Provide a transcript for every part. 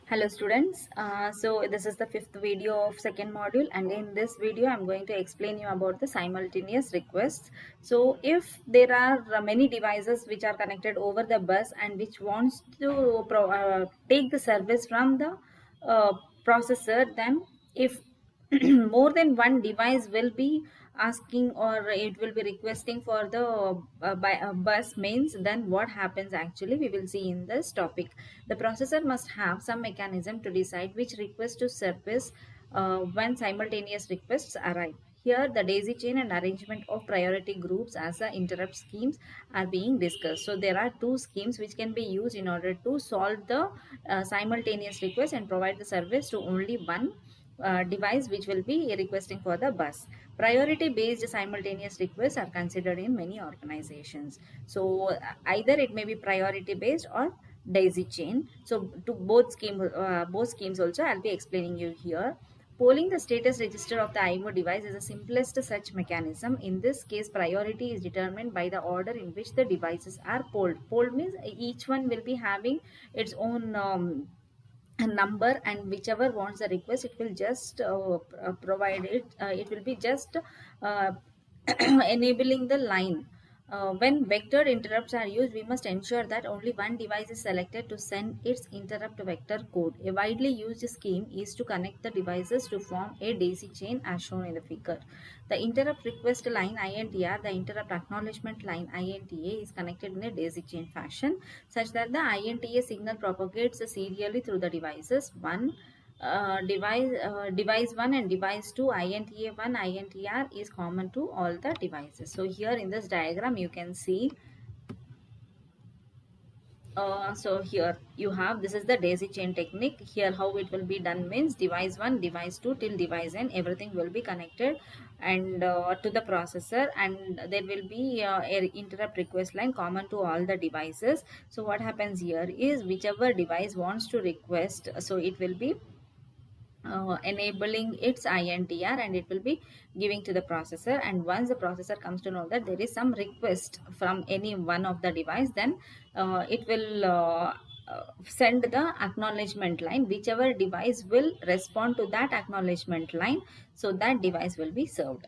Hello students, so this is the fifth video of second module, and in this video I'm going to explain you about the simultaneous requests. So if there are many devices which are connected over the bus and which wants to take the service from the uh, processor, then if more than one device will be asking or it will be requesting for the bus means, then what happens actually we will see in this topic. The processor must have some mechanism to decide which request to service when simultaneous requests arrive. Here, the daisy chain and arrangement of priority groups as the interrupt schemes are being discussed. So, there are two schemes which can be used in order to solve the simultaneous request and provide the service to only one device which will be requesting for the bus. Priority based simultaneous requests are considered in many organizations. So either it may be priority based or daisy chain. So to both schemes also I'll be explaining you here. Polling the status register of the IMO device is the simplest such mechanism. In this case, priority is determined by the order in which the devices are polled. Polled means each one will be having its own a number, and whichever wants the request, it will just provide it. It will be just uh, enabling the line. When vectored interrupts are used, we must ensure that only one device is selected to send its interrupt vector code. A widely used scheme is to connect the devices to form a daisy chain as shown in the figure. The interrupt request line INTR, the interrupt acknowledgement line INTA is connected in a daisy chain fashion such that the INTA signal propagates serially through the devices. Device 1 and device 2, INTA 1, INTR is common to all the devices. So here in this diagram you can see, so here you have, this is the daisy chain technique. Here how it will be done means device 1, device 2 till device n, everything will be connected and to the processor, and there will be a interrupt request line common to all the devices. So what happens here is whichever device wants to request, so it will be enabling its INTR and it will be giving to the processor, and once the processor comes to know that there is some request from any one of the device, then it will send the acknowledgement line. Whichever device will respond to that acknowledgement line, so that device will be served.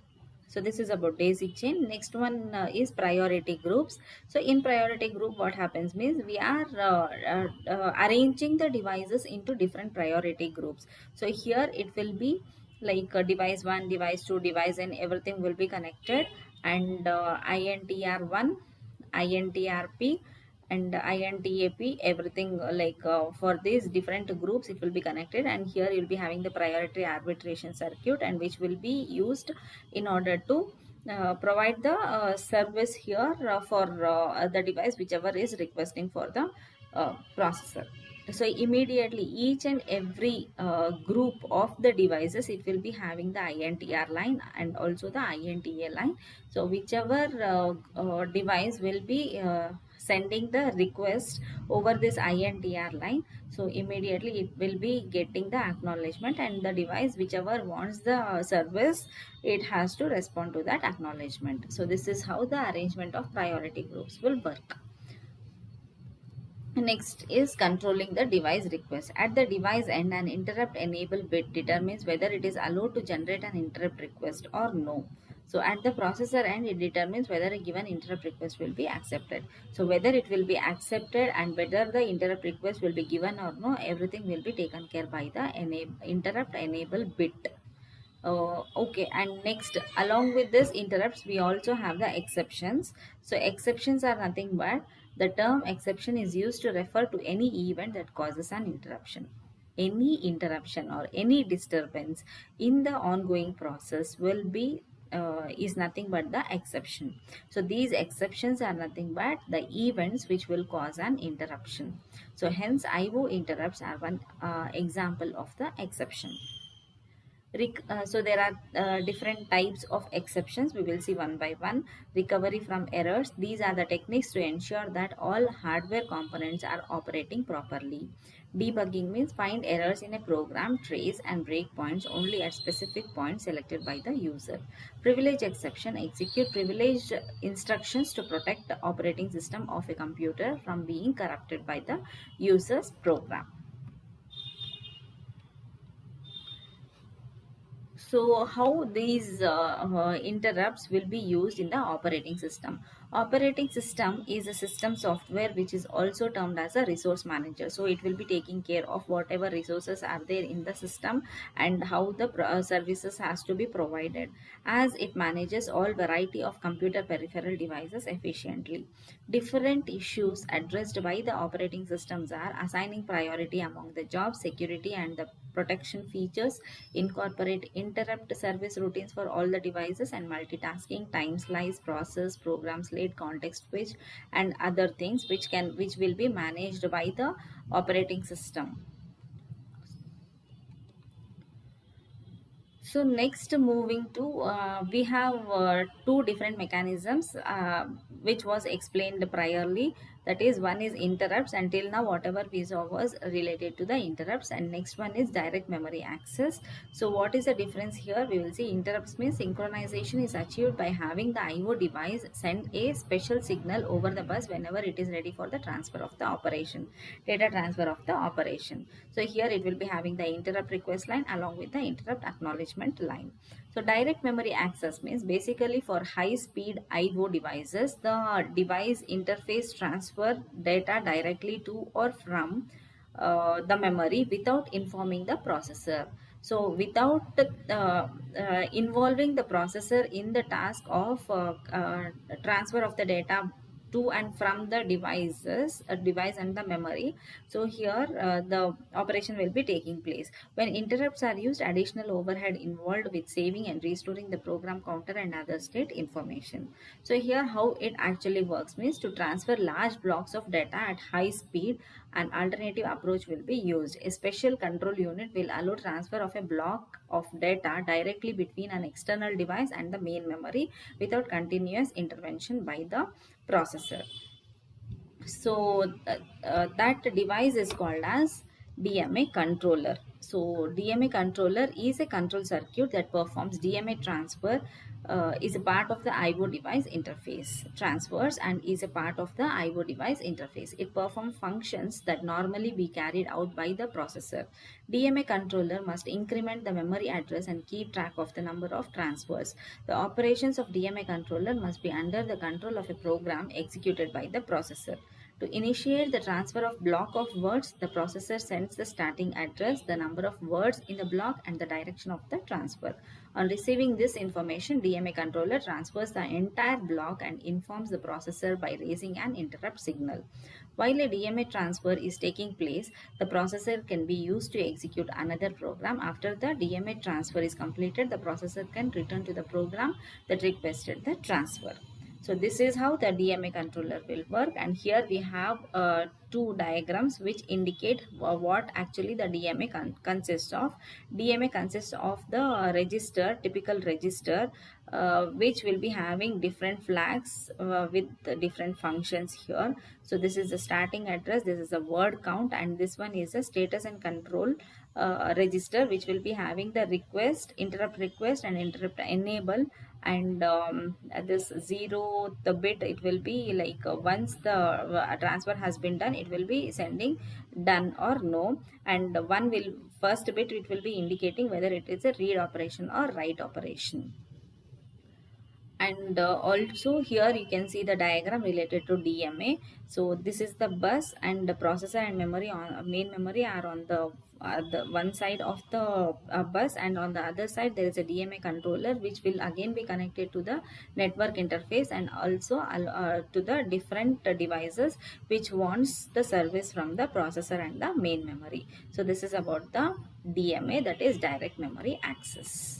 So this is about daisy chain. Next one is priority groups. So in priority group, what happens means we are arranging the devices into different priority groups. So here it will be like device 1, device 2, device n, everything will be connected, and INTR1, INTRP and INTAP, everything for these different groups it will be connected, and here you will be having the priority arbitration circuit, and which will be used in order to provide the service here for the device whichever is requesting for the processor. So immediately each and every group of the devices, it will be having the INTR line and also the INTA line. So whichever device will be sending the request over this INTR line, so immediately it will be getting the acknowledgement, and the device whichever wants the service, it has to respond to that acknowledgement. So this is how the arrangement of priority groups will work. Next is controlling the device request. At the device end, an interrupt enable bit determines whether it is allowed to generate an interrupt request or no. So at the processor end, it determines whether a given interrupt request will be accepted. So whether it will be accepted and whether the interrupt request will be given or no, everything will be taken care by the interrupt enable bit. Okay, and next, along with this interrupts, we also have the exceptions. So exceptions are nothing but the term exception is used to refer to any event that causes an interruption. Any interruption or any disturbance in the ongoing process will be is nothing but the exception. So these exceptions are nothing but the events which will cause an interruption. So hence IO interrupts are one example of the exception. So there are different types of exceptions. We will see one by one. Recovery from errors. These are the techniques to ensure that all hardware components are operating properly. Debugging means find errors in a program, trace and break points only at specific points selected by the user. Privilege exception. Execute privileged instructions to protect the operating system of a computer from being corrupted by the user's program. So how these interrupts will be used in the operating system? Operating system is a system software which is also termed as a resource manager. So it will be taking care of whatever resources are there in the system and how the services has to be provided, as it manages all variety of computer peripheral devices efficiently. Different issues addressed by the operating systems are assigning priority among the job, security and the protection features, incorporate interrupt service routines for all the devices, and multitasking, time slice, process, program slate, context switch and other things which will be managed by the operating system. So next, moving to we have two different mechanisms which was explained priorly. That is, one is interrupts. Until now whatever we saw was related to the interrupts, and next one is direct memory access. So what is the difference here? We will see interrupts means synchronization is achieved by having the IO device send a special signal over the bus whenever it is ready for the transfer of the operation, data transfer of the operation. So here it will be having the interrupt request line along with the interrupt acknowledgement line. So direct memory access means basically for high speed IO devices, the device interface transfer data directly to or from the memory without informing the processor. So without involving the processor in the task of transfer of the data to and from the devices, a device and the memory. So here the operation will be taking place. When interrupts are used, additional overhead involved with saving and restoring the program counter and other state information. So here how it actually works means, to transfer large blocks of data at high speed, an alternative approach will be used. A special control unit will allow transfer of a block of data directly between an external device and the main memory without continuous intervention by the processor. So that device is called as DMA controller. So DMA controller is a control circuit that performs DMA transfer, is a part of the IO device interface, transfers and is a part of the IO device interface. It performs functions that normally be carried out by the processor. DMA controller must increment the memory address and keep track of the number of transfers. The operations of DMA controller must be under the control of a program executed by the processor. To initiate the transfer of block of words, the processor sends the starting address, the number of words in the block and the direction of the transfer. On receiving this information, DMA controller transfers the entire block and informs the processor by raising an interrupt signal. While a DMA transfer is taking place, the processor can be used to execute another program. After the DMA transfer is completed, the processor can return to the program that requested the transfer. So this is how the DMA controller will work, and here we have two diagrams which indicate what actually the DMA consists of. DMA consists of the register, typical register, which will be having different flags with different functions here. So this is the starting address, this is the word count, and this one is a status and control register, which will be having the request, interrupt request and interrupt enable. And this 0, the bit, it will be like once the transfer has been done, it will be sending done or no, and one will, first bit, it will be indicating whether it is a read operation or write operation. And also here you can see the diagram related to DMA. So this is the bus, and the processor and memory on main memory are on the one side of the bus, and on the other side there is a DMA controller which will again be connected to the network interface and also to the different devices which wants the service from the processor and the main memory. So this is about the DMA, that is direct memory access.